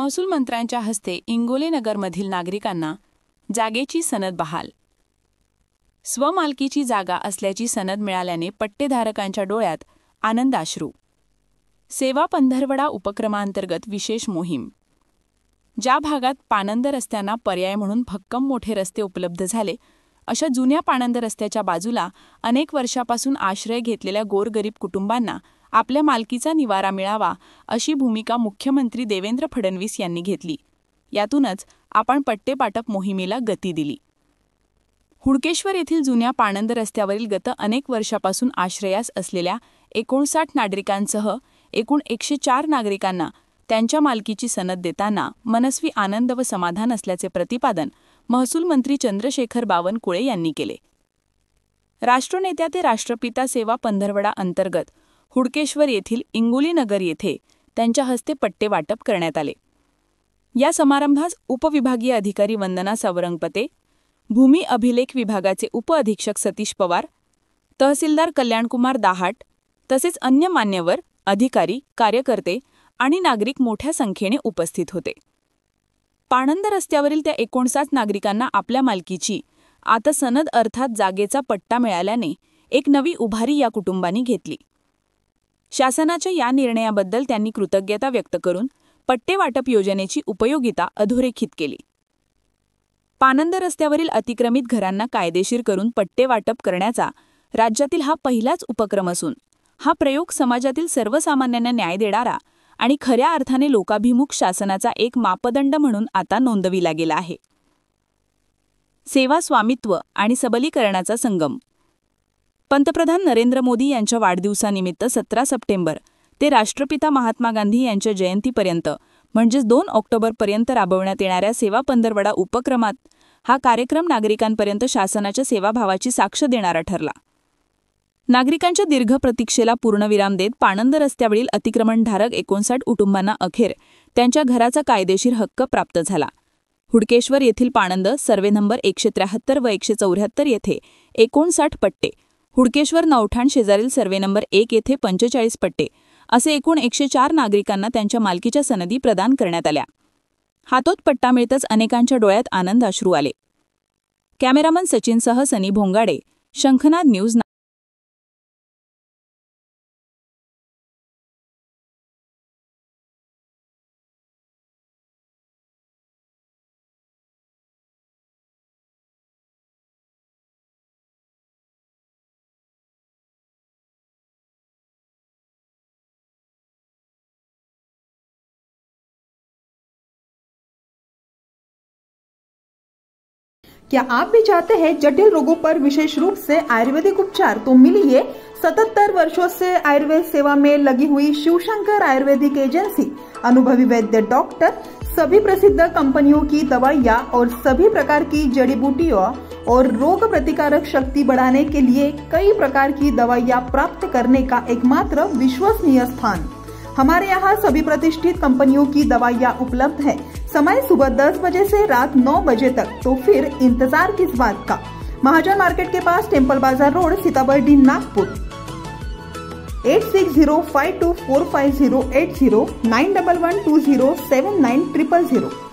महसूल मंत्र्यांच्या हस्ते इंगोले नगरमधील नागरिकांना जागेची सनद बहाल। स्वमालकीची जागा असल्याची सनद मिळाल्याने पट्टेधारकांच्या डोळ्यात आनंदाश्रू। सेवा पंधरवडा उपक्रमांतर्गत विशेष मोहीम। ज्या भागात पाणंद रस्त्यांना पर्याय म्हणून भक्कम मोठे रस्ते उपलब्ध झाले, अशा जुन्या पाणंद रस्त्याच्या बाजूला अनेक वर्षापासून आश्रय घेतलेल्या गोरगरीब कुटुंबांना आपल्या मालकीचा निवारा मिळावा, अशी भूमिका मुख्यमंत्री देवेंद्र फडणवीस यांनी घेतली। यातूनच आपण पट्टेवाटप मोहिमेला गती दिली। हुडकेश्वर येथील जुन्या पाणंद रस्त्यावरील गत अनेक वर्षापासून आश्रयास असलेल्या 59 नागरिकांसह एकूण 104 नागरिकांना त्यांच्या मालकीची सनद देताना मनस्वी आनंद व समाधान असल्याचे प्रतिपादन महसूल मंत्री चंद्रशेखर बावनकुळे यांनी केले। राष्ट्रनेत्या ते राष्ट्रपिता सेवा पंधरवडा अंतर्गत हुडकेश्वर येथील इंगोली नगर येथे त्यांच्या हस्ते पट्टे वाटप करण्यात आले। या समारंभास उपविभागीय अधिकारी वंदना सावरंगपते, भूमी अभिलेख विभागाचे उपअधीक्षक सतीश पवार, तहसीलदार कल्याणकुमार दाहाट तसेच अन्य मान्यवर, अधिकारी, कार्यकर्ते आणि नागरिक मोठ्या संख्येने उपस्थित होते। पाणंद रस्त्यावरील त्या 59 नागरिकांना आपल्या मालकीची आता सनद अर्थात जागेचा पट्टा मिळाल्याने एक नवी उभारी या कुटुंबांनी घेतली। शासनाच्या या निर्णयाबद्दल त्यांनी कृतज्ञता व्यक्त करून पट्टे वाटप योजनेची उपयोगिता अधोरेखित केली। पाणंद रस्त्यावरील अतिक्रमित घरांना कायदेशीर करून पट्टे वाटप करण्याचा राज्यातील हा पहिलाच उपक्रम असून हा प्रयोग समाजातील सर्वसामान्यांना न्याय देणारा आणि खऱ्या अर्थाने लोकाभिमुख शासनाचा एक मापदंड म्हणून आता नोंदविला गेला आहे। सेवा, स्वामित्व आणि सबलीकरणाचा संगम। पंतप्रधान नरेंद्र मोदी यांच्या वाढदिवसानिमित्त 17 सप्टेंबर ते राष्ट्रपिता महात्मा गांधी यांच्या जयंतीपर्यंत म्हणजेच 2 ऑक्टोबरपर्यंत राबवण्यात येणाऱ्या सेवा पंधरवडा उपक्रमात हा कार्यक्रम नागरिकांपर्यंत शासनाच्या सेवाभावाची साक्ष देणारा ठरला। नागरिकांच्या दीर्घ प्रतीक्षेला पूर्णविराम देत पाणंद रस्त्यावरील अतिक्रमणधारक 59 कुटुंबांना अखेर त्यांच्या घराचा कायदेशीर हक्क प्राप्त झाला। हुडकेश्वर येथील पाणंद, सर्वे नंबर 173 व 174 येथे 59 पट्टे, हुडकेश्वर नवठाण शेजारील सर्वे नंबर 1 येथे 45 पट्टे असे एकूण 104 नागरिकांना त्यांच्या मालकीच्या सनदी प्रदान करण्यात आल्या। हातोत पट्टा मिळताच अनेकांच्या डोळ्यात आनंद अश्रू आले। कॅमेरामन सचिनसह सनी भोंगाडे, शंखनाद न्यूज। क्या आप भी चाहते हैं जटिल रोगों पर विशेष रूप से आयुर्वेदिक उपचार? तो मिलिए 77 वर्षों से आयुर्वेद सेवा में लगी हुई शिवशंकर आयुर्वेदिक एजेंसी। अनुभवी वैद्य डॉक्टर, सभी प्रसिद्ध कंपनियों की दवाइयाँ और सभी प्रकार की जड़ी बूटियों और रोग प्रतिकारक शक्ति बढ़ाने के लिए कई प्रकार की दवाइयाँ प्राप्त करने का एकमात्र विश्वसनीय स्थान। हमारे यहाँ सभी प्रतिष्ठित कंपनियों की दवाइयाँ उपलब्ध है। समय सुबह 10 बजे से रात 9 बजे तक, तो फिर इंतजार किस बात का। महाजन मार्केट के पास, टेम्पल बाजार रोड, सीताबर्डी, नागपुर। 8605245080 911207900।